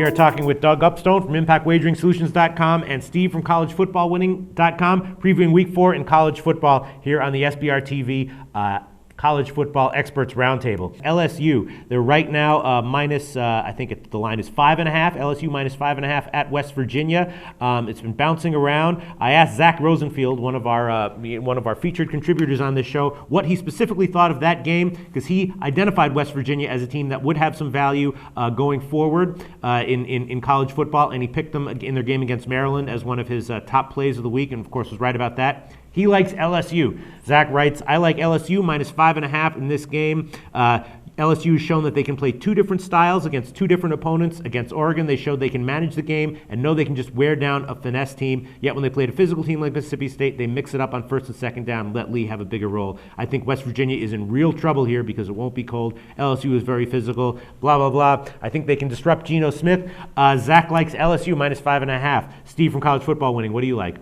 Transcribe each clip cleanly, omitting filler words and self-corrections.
We are talking with Doug Upstone from ImpactWageringSolutions.com and Steve from CollegeFootballWinning.com, previewing Week 4 in college football here on the SBRtv College Football Experts Roundtable. LSU, they're right now minus, I think the line is 5.5. LSU minus 5.5 at West Virginia. It's been bouncing around. I asked Zach Rosenfield, one of our featured contributors on this show, what he specifically thought of that game, because he identified West Virginia as a team that would have some value going forward in college football, and he picked them in their game against Maryland as one of his top plays of the week, and of course was right about that. He likes LSU. Zach writes, I like LSU minus 5.5 in this game. LSU has shown that they can play two different styles against two different opponents. Against Oregon, they showed they can manage the game and know they can just wear down a finesse team. Yet when they played a physical team like Mississippi State, they mix it up on first and second down and let Lee have a bigger role. I think West Virginia is in real trouble here because it won't be cold. LSU is very physical, blah, blah, blah. I think they can disrupt Geno Smith. Zach likes LSU minus 5.5. Steve from College Football Winning, what do you like?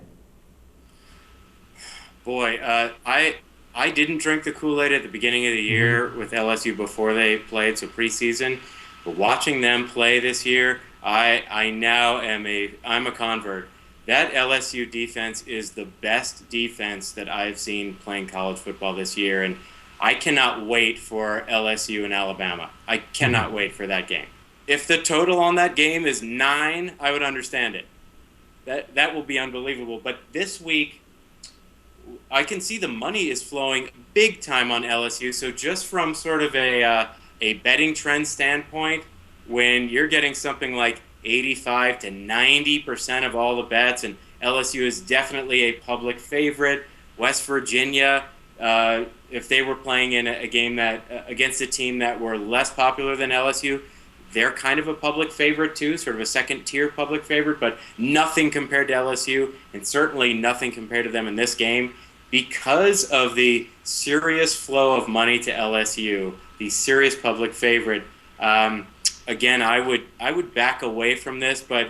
Boy, I didn't drink the Kool-Aid at the beginning of the year with LSU before they played, so preseason. But watching them play this year, I'm a convert. That LSU defense is the best defense that I've seen playing college football this year, and I cannot wait for LSU and Alabama. I cannot wait for that game. If the total on that game is 9, I would understand it. That will be unbelievable. But this week, I can see the money is flowing big time on LSU. So just from sort of a betting trend standpoint, when you're getting something like 85 to 90% of all the bets, and LSU is definitely a public favorite. West Virginia, if they were playing in a game that against a team that were less popular than LSU, they're kind of a public favorite too, sort of a second-tier public favorite, but nothing compared to LSU, and certainly nothing compared to them in this game. Because of the serious flow of money to LSU, the serious public favorite, again, I would back away from this, but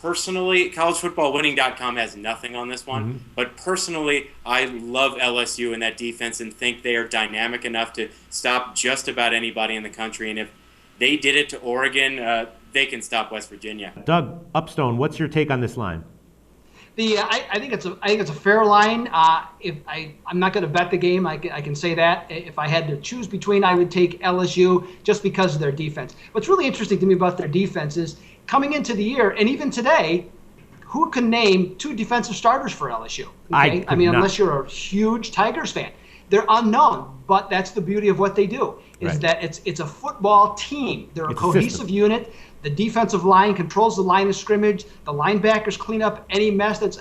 personally, CollegeFootballWinning.com has nothing on this one, but personally, I love LSU and that defense and think they are dynamic enough to stop just about anybody in the country, and if they did it to Oregon, they can stop West Virginia. Doug Upstone, what's your take on this line? I think it's a fair line. I'm not going to bet the game. I can say that. If I had to choose between, I would take LSU just because of their defense. What's really interesting to me about their defense is coming into the year, and even today, who can name 2 defensive starters for LSU? Okay? I mean, unless you're a huge Tigers fan. They're unknown, but that's the beauty of what they do, is that it's a football team. They're a cohesive unit. The defensive line controls the line of scrimmage. The linebackers clean up any mess that's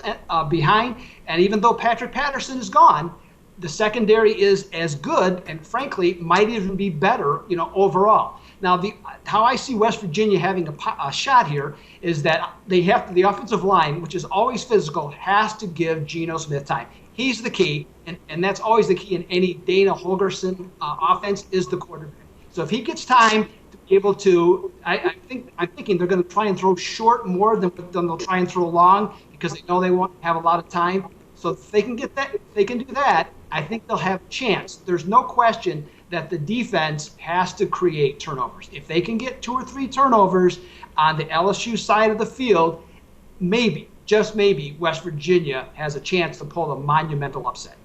behind. And even though Patrick Patterson is gone, the secondary is as good and, frankly, might even be better, overall. Now, how I see West Virginia having a shot here is that the offensive line, which is always physical, has to give Geno Smith time. He's the key, and that's always the key in any Dana Holgorsen offense is the quarterback. So if he gets time to be able to, I'm thinking they're going to try and throw short more than they'll try and throw long because they know they won't have a lot of time. So if they can get that, if they can do that, I think they'll have a chance. There's no question that the defense has to create turnovers. If they can get 2 or 3 turnovers on the LSU side of the field, maybe, just maybe, West Virginia has a chance to pull a monumental upset.